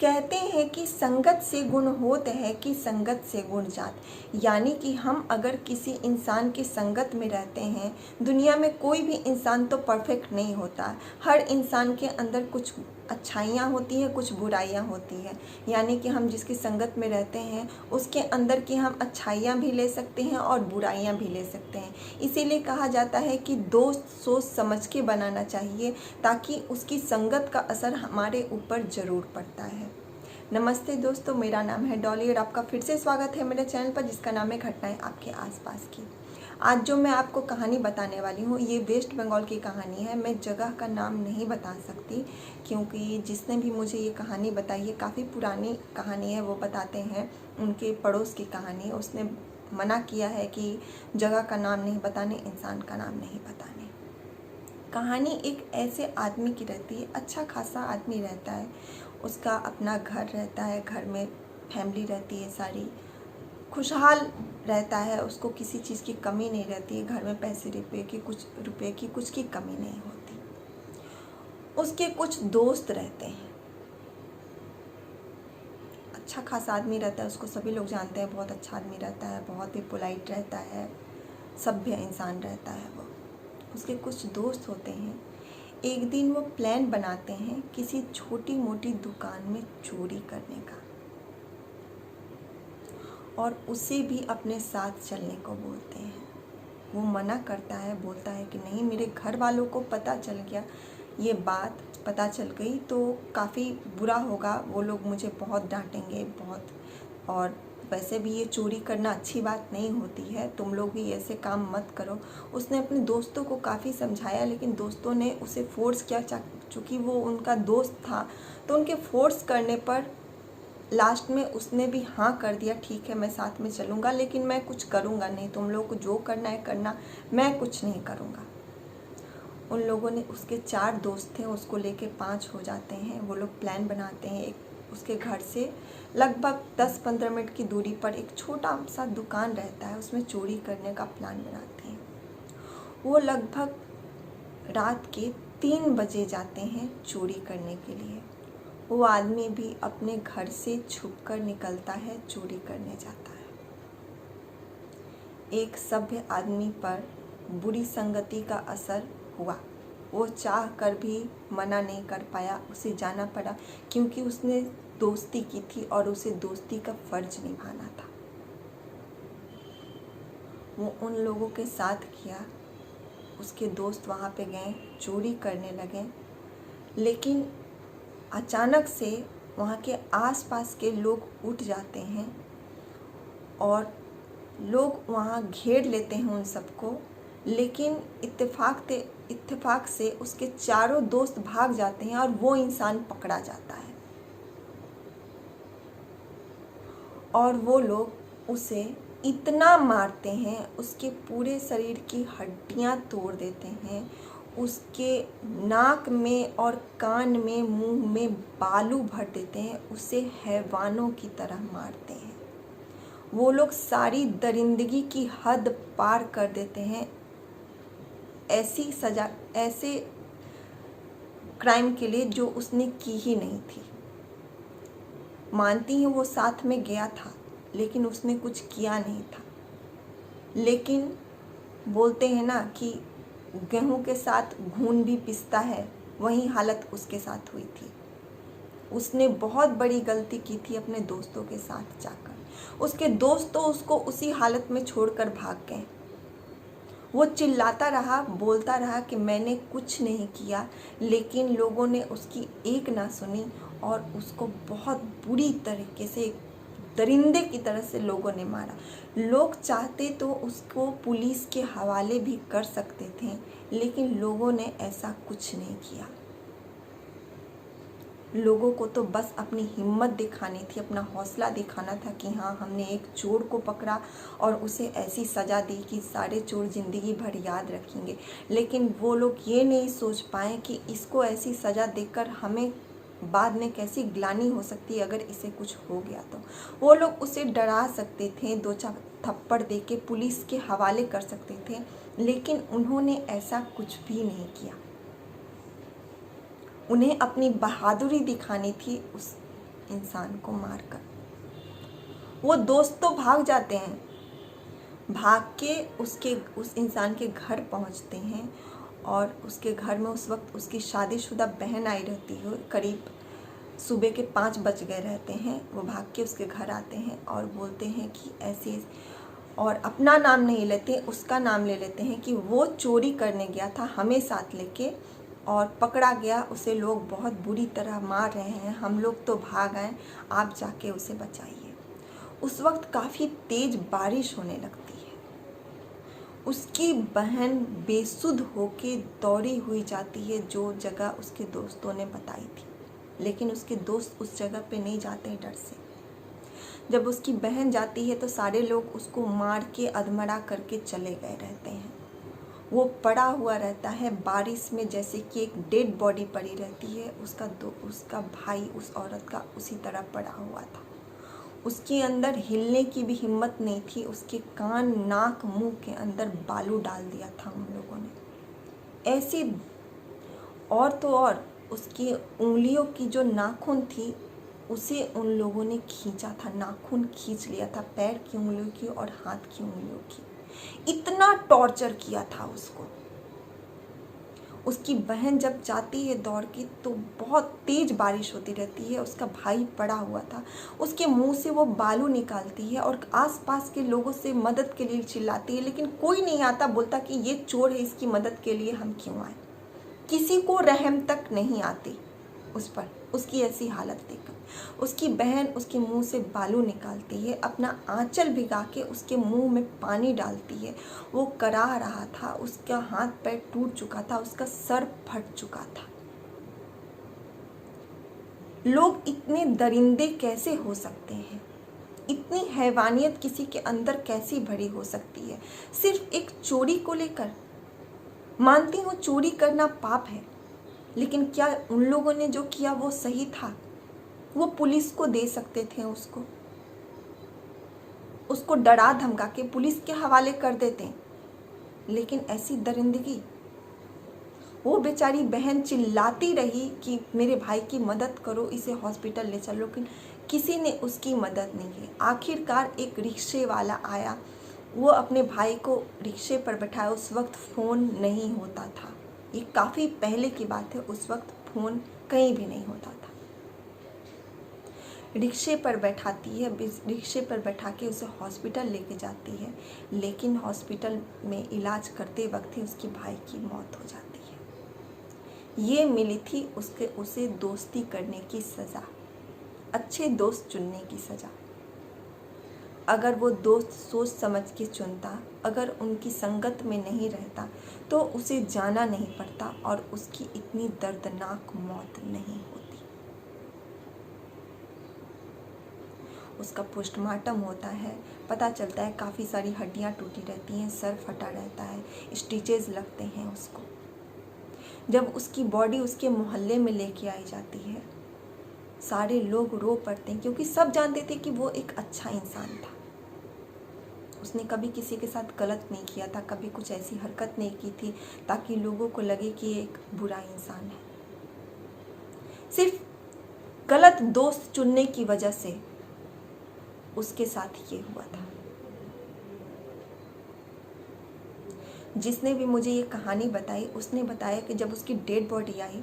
कहते हैं कि संगत से गुण होत है कि संगत से गुण जात। यानी कि हम अगर किसी इंसान की संगत में रहते हैं, दुनिया में कोई भी इंसान तो परफेक्ट नहीं होता। हर इंसान के अंदर कुछ अच्छाइयाँ होती हैं, कुछ बुराइयाँ होती हैं। यानी कि हम जिसकी संगत में रहते हैं उसके अंदर की हम अच्छाइयाँ भी ले सकते हैं और बुराइयाँ भी ले सकते हैं। इसीलिए कहा जाता है कि दोस्त सोच समझ के बनाना चाहिए, ताकि उसकी संगत का असर हमारे ऊपर ज़रूर पड़ता है। नमस्ते दोस्तों, मेरा नाम है डॉली और आपका फिर से स्वागत है मेरे चैनल पर, जिसका नाम है घटनाएं आपके आसपास की। आज जो मैं आपको कहानी बताने वाली हूँ ये वेस्ट बंगाल की कहानी है। मैं जगह का नाम नहीं बता सकती, क्योंकि जिसने भी मुझे ये कहानी बताई है, काफ़ी पुरानी कहानी है। वो बताते हैं उनके पड़ोस की कहानी। उसने मना किया है कि जगह का नाम नहीं बताने, इंसान का नाम नहीं बताने। कहानी एक ऐसे आदमी की रहती है, अच्छा खासा आदमी रहता है, उसका अपना घर रहता है, घर में फैमिली रहती है, सारी खुशहाल रहता है, उसको किसी चीज़ की कमी नहीं रहती है। घर में पैसे रुपए की कुछ की कमी नहीं होती। उसके कुछ दोस्त रहते हैं, अच्छा खासा आदमी रहता है, उसको सभी लोग जानते हैं, बहुत अच्छा आदमी रहता है, बहुत ही पोलाइट रहता है, सभ्य इंसान रहता है वो। उसके कुछ दोस्त होते हैं। एक दिन वो प्लान बनाते हैं किसी छोटी मोटी दुकान में चोरी करने का, और उसे भी अपने साथ चलने को बोलते हैं। वो मना करता है, बोलता है कि नहीं, मेरे घर वालों को पता चल गया, ये बात पता चल गई तो काफ़ी बुरा होगा, वो लोग मुझे बहुत डांटेंगे बहुत, और वैसे भी ये चोरी करना अच्छी बात नहीं होती है, तुम लोग भी ऐसे काम मत करो। उसने अपने दोस्तों को काफ़ी समझाया, लेकिन दोस्तों ने उसे फोर्स किया। चूँकि वो उनका दोस्त था तो उनके फोर्स करने पर लास्ट में उसने भी हाँ कर दिया, ठीक है मैं साथ में चलूँगा, लेकिन मैं कुछ करूँगा नहीं, तुम लोग को जो करना है करना, मैं कुछ नहीं करूँगा। उन लोगों ने, उसके 4 दोस्त थे, उसको लेके 5 हो जाते हैं। वो लोग प्लान बनाते हैं। एक उसके घर से लगभग 10-15 मिनट की दूरी पर एक छोटा सा दुकान रहता है, उसमें चोरी करने का प्लान बनाते हैं। वो लगभग रात के 3 बजे जाते हैं चोरी करने के लिए। वो आदमी भी अपने घर से छुपकर निकलता है, चोरी करने जाता है। एक सभ्य आदमी पर बुरी संगति का असर हुआ। वो चाह कर भी मना नहीं कर पाया, उसे जाना पड़ा, क्योंकि उसने दोस्ती की थी और उसे दोस्ती का फर्ज निभाना था। वो उन लोगों के साथ किया। उसके दोस्त वहाँ पे गए, चोरी करने लगे, लेकिन अचानक से वहाँ के आसपास के लोग उठ जाते हैं और लोग वहाँ घेर लेते हैं उन सबको। लेकिन इत्तेफाक से उसके चारों दोस्त भाग जाते हैं और वो इंसान पकड़ा जाता है, और वो लोग उसे इतना मारते हैं, उसके पूरे शरीर की हड्डियां तोड़ देते हैं, उसके नाक में और कान में, मुंह में बालू भर देते हैं, उसे हैवानों की तरह मारते हैं। वो लोग सारी दरिंदगी की हद पार कर देते हैं, ऐसी सज़ा, ऐसे क्राइम के लिए जो उसने की ही नहीं थी। मानती हूँ वो साथ में गया था, लेकिन उसने कुछ किया नहीं था। लेकिन बोलते हैं ना कि गेहूं के साथ घून भी पिसता है, वही हालत उसके साथ हुई थी। उसने बहुत बड़ी गलती की थी अपने दोस्तों के साथ जाकर। उसके दोस्त तो उसको उसी हालत में छोड़कर भाग गए। वो चिल्लाता रहा, बोलता रहा कि मैंने कुछ नहीं किया, लेकिन लोगों ने उसकी एक ना सुनी और उसको बहुत बुरी तरीके से, दरिंदे की तरह से लोगों ने मारा। लोग चाहते तो उसको पुलिस के हवाले भी कर सकते थे, लेकिन लोगों ने ऐसा कुछ नहीं किया। लोगों को तो बस अपनी हिम्मत दिखानी थी, अपना हौसला दिखाना था कि हाँ, हमने एक चोर को पकड़ा और उसे ऐसी सज़ा दी कि सारे चोर ज़िंदगी भर याद रखेंगे। लेकिन वो लोग ये नहीं सोच पाए कि इसको ऐसी सज़ा देकर हमें बाद में कैसी ग्लानि हो सकती है अगर इसे कुछ हो गया तो। वो लोग उसे डरा सकते थे, 2-4 थप्पड़ दे के पुलिस के हवाले कर सकते थे, लेकिन उन्होंने ऐसा कुछ भी नहीं किया। उन्हें अपनी बहादुरी दिखानी थी, इंसान को मारकर। वो दोस्त तो भाग जाते हैं, भाग के उस इंसान के घर पहुंचते हैं और उसके घर में उस वक्त उसकी शादीशुदा बहन आई रहती है। करीब सुबह के 5 बज गए रहते हैं। वो भाग के उसके घर आते हैं और बोलते हैं कि ऐसे, और अपना नाम नहीं लेते, उसका नाम ले लेते हैं कि वो चोरी करने गया था हमें साथ लेके और पकड़ा गया, उसे लोग बहुत बुरी तरह मार रहे हैं, हम लोग तो भाग आए, आप जाके उसे बचाइए। उस वक्त काफ़ी तेज बारिश होने लगती है। उसकी बहन बेसुध होके दौड़ी हुई जाती है जो जगह उसके दोस्तों ने बताई थी, लेकिन उसके दोस्त उस जगह पे नहीं जाते डर से। जब उसकी बहन जाती है तो सारे लोग उसको मार के अधमरा करके चले गए रहते हैं। वो पड़ा हुआ रहता है बारिश में, जैसे कि एक डेड बॉडी पड़ी रहती है। उसका भाई उस औरत का उसी तरह पड़ा हुआ था। उसके अंदर हिलने की भी हिम्मत नहीं थी। उसके कान, नाक, मुंह के अंदर बालू डाल दिया था उन लोगों ने। ऐसी और तो और उसकी उंगलियों की जो नाखून थी उसे उन लोगों ने खींचा था, नाखून खींच लिया था, पैर की उंगलियों की और हाथ की उंगलियों की। इतना टॉर्चर किया था उसको। उसकी बहन जब जाती है दौड़ के तो बहुत तेज बारिश होती रहती है। उसका भाई पड़ा हुआ था, उसके मुंह से वो बालू निकालती है और आसपास के लोगों से मदद के लिए चिल्लाती है, लेकिन कोई नहीं आता। बोलता कि ये चोर है, इसकी मदद के लिए हम क्यों आए। किसी को रहम तक नहीं आती उस पर, उसकी ऐसी हालत देखकर। उसकी बहन उसके मुंह से बालू निकालती है, अपना आंचल भिगा के उसके मुंह में पानी डालती है। वो कराह रहा था, उसका हाथ पैर टूट चुका था, उसका सर फट चुका था। लोग इतने दरिंदे कैसे हो सकते हैं? इतनी हैवानियत किसी के अंदर कैसी भरी हो सकती है, सिर्फ एक चोरी को लेकर? मानती हूँ चोरी करना पाप है, लेकिन क्या उन लोगों ने जो किया वो सही था? वो पुलिस को दे सकते थे, उसको डरा धमका के पुलिस के हवाले कर देते, लेकिन ऐसी दरिंदगी। वो बेचारी बहन चिल्लाती रही कि मेरे भाई की मदद करो, इसे हॉस्पिटल ले चलो, लेकिन किसी ने उसकी मदद नहीं की। आखिरकार एक रिक्शे वाला आया, वो अपने भाई को रिक्शे पर बैठाया। उस वक्त फ़ोन नहीं होता था, ये काफ़ी पहले की बात है, उस वक्त फ़ोन कहीं भी नहीं होता था। रिक्शे पर बैठाती है, रिक्शे पर बैठा के उसे हॉस्पिटल लेके जाती है, लेकिन हॉस्पिटल में इलाज करते वक्त ही उसके भाई की मौत हो जाती है। ये मिली थी उसे दोस्ती करने की सज़ा, अच्छे दोस्त चुनने की सज़ा। अगर वो दोस्त सोच समझ के चुनता, अगर उनकी संगत में नहीं रहता तो उसे जाना नहीं पड़ता और उसकी इतनी दर्दनाक मौत नहीं होती। उसका पोस्टमार्टम होता है, पता चलता है काफ़ी सारी हड्डियां टूटी रहती हैं, सर फटा रहता है, स्टिचेस लगते हैं उसको। जब उसकी बॉडी उसके मोहल्ले में लेके आई जाती है, सारे लोग रो पड़ते हैं, क्योंकि सब जानते थे कि वो एक अच्छा इंसान था। उसने कभी किसी के साथ गलत नहीं किया था, कभी कुछ ऐसी हरकत नहीं की थी ताकि लोगों को लगे कि ये एक बुरा इंसान है। सिर्फ गलत दोस्त चुनने की वजह से उसके साथ ये हुआ था। जिसने भी मुझे ये कहानी बताई उसने बताया कि जब उसकी डेड बॉडी आई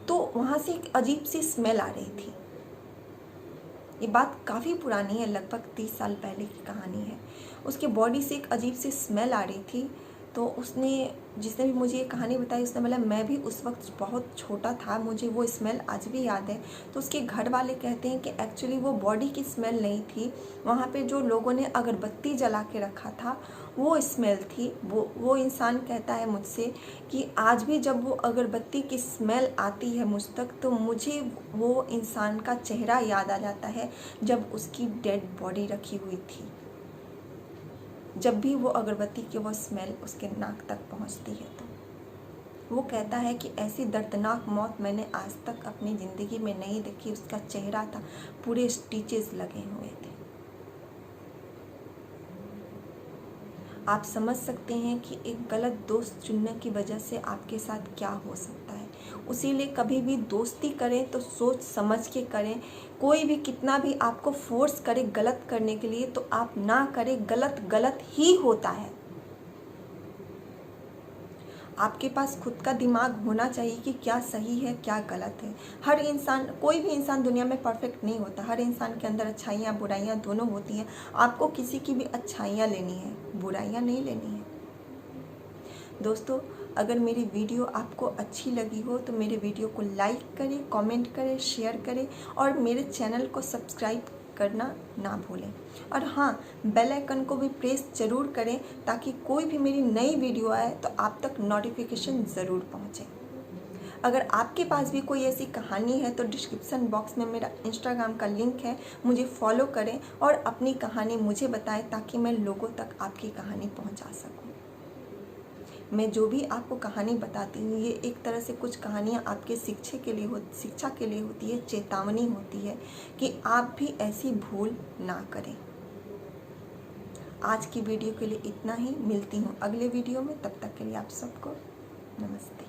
तो वहाँ से एक अजीब सी स्मेल आ रही थी। ये बात काफ़ी पुरानी है, लगभग 30 साल पहले की कहानी है। उसके बॉडी से एक अजीब सी स्मेल आ रही थी। तो जिसने भी मुझे ये कहानी बताई उसने बोला मैं भी उस वक्त बहुत छोटा था, मुझे वो स्मेल आज भी याद है। तो उसके घर वाले कहते हैं कि एक्चुअली वो बॉडी की स्मेल नहीं थी, वहाँ पे जो लोगों ने अगरबत्ती जला के रखा था वो स्मेल थी। वो इंसान कहता है मुझसे कि आज भी जब वो अगरबत्ती की स्मेल आती है मुझ तक तो मुझे वो इंसान का चेहरा याद आ जाता है जब उसकी डेड बॉडी रखी हुई थी। जब भी वो अगरबत्ती की वो स्मेल उसके नाक तक पहुंचती है तो वो कहता है कि ऐसी दर्दनाक मौत मैंने आज तक अपनी ज़िंदगी में नहीं देखी। उसका चेहरा था, पूरे स्टिचेस लगे हुए थे। आप समझ सकते हैं कि एक गलत दोस्त चुनने की वजह से आपके साथ क्या हो सकता है। उसीलिए कभी भी दोस्ती करें तो सोच समझ के करें। कोई भी कितना भी आपको फोर्स करे गलत करने के लिए तो आप ना करें, गलत गलत ही होता है। आपके पास खुद का दिमाग होना चाहिए कि क्या सही है क्या गलत है। हर इंसान, कोई भी इंसान दुनिया में परफेक्ट नहीं होता। हर इंसान के अंदर अच्छाइयाँ बुराइयाँ दोनों होती हैं। आपको किसी की भी अच्छाइयाँ लेनी है, बुराइयाँ नहीं लेनी है। दोस्तों, अगर मेरी वीडियो आपको अच्छी लगी हो तो मेरे वीडियो को लाइक करें, कमेंट करें, शेयर करें और मेरे चैनल को सब्सक्राइब करना ना भूलें। और हाँ, बेल आइकन को भी प्रेस ज़रूर करें ताकि कोई भी मेरी नई वीडियो आए तो आप तक नोटिफिकेशन ज़रूर पहुँचे। अगर आपके पास भी कोई ऐसी कहानी है तो डिस्क्रिप्शन बॉक्स में मेरा इंस्टाग्राम का लिंक है, मुझे फॉलो करें और अपनी कहानी मुझे बताएं ताकि मैं लोगों तक आपकी कहानी पहुंचा सकूं। मैं जो भी आपको कहानी बताती हूँ ये एक तरह से कुछ कहानियाँ आपके शिक्षा के लिए होती है, चेतावनी होती है कि आप भी ऐसी भूल ना करें। आज की वीडियो के लिए इतना ही। मिलती हूँ अगले वीडियो में, तब तक के लिए आप सबको नमस्ते।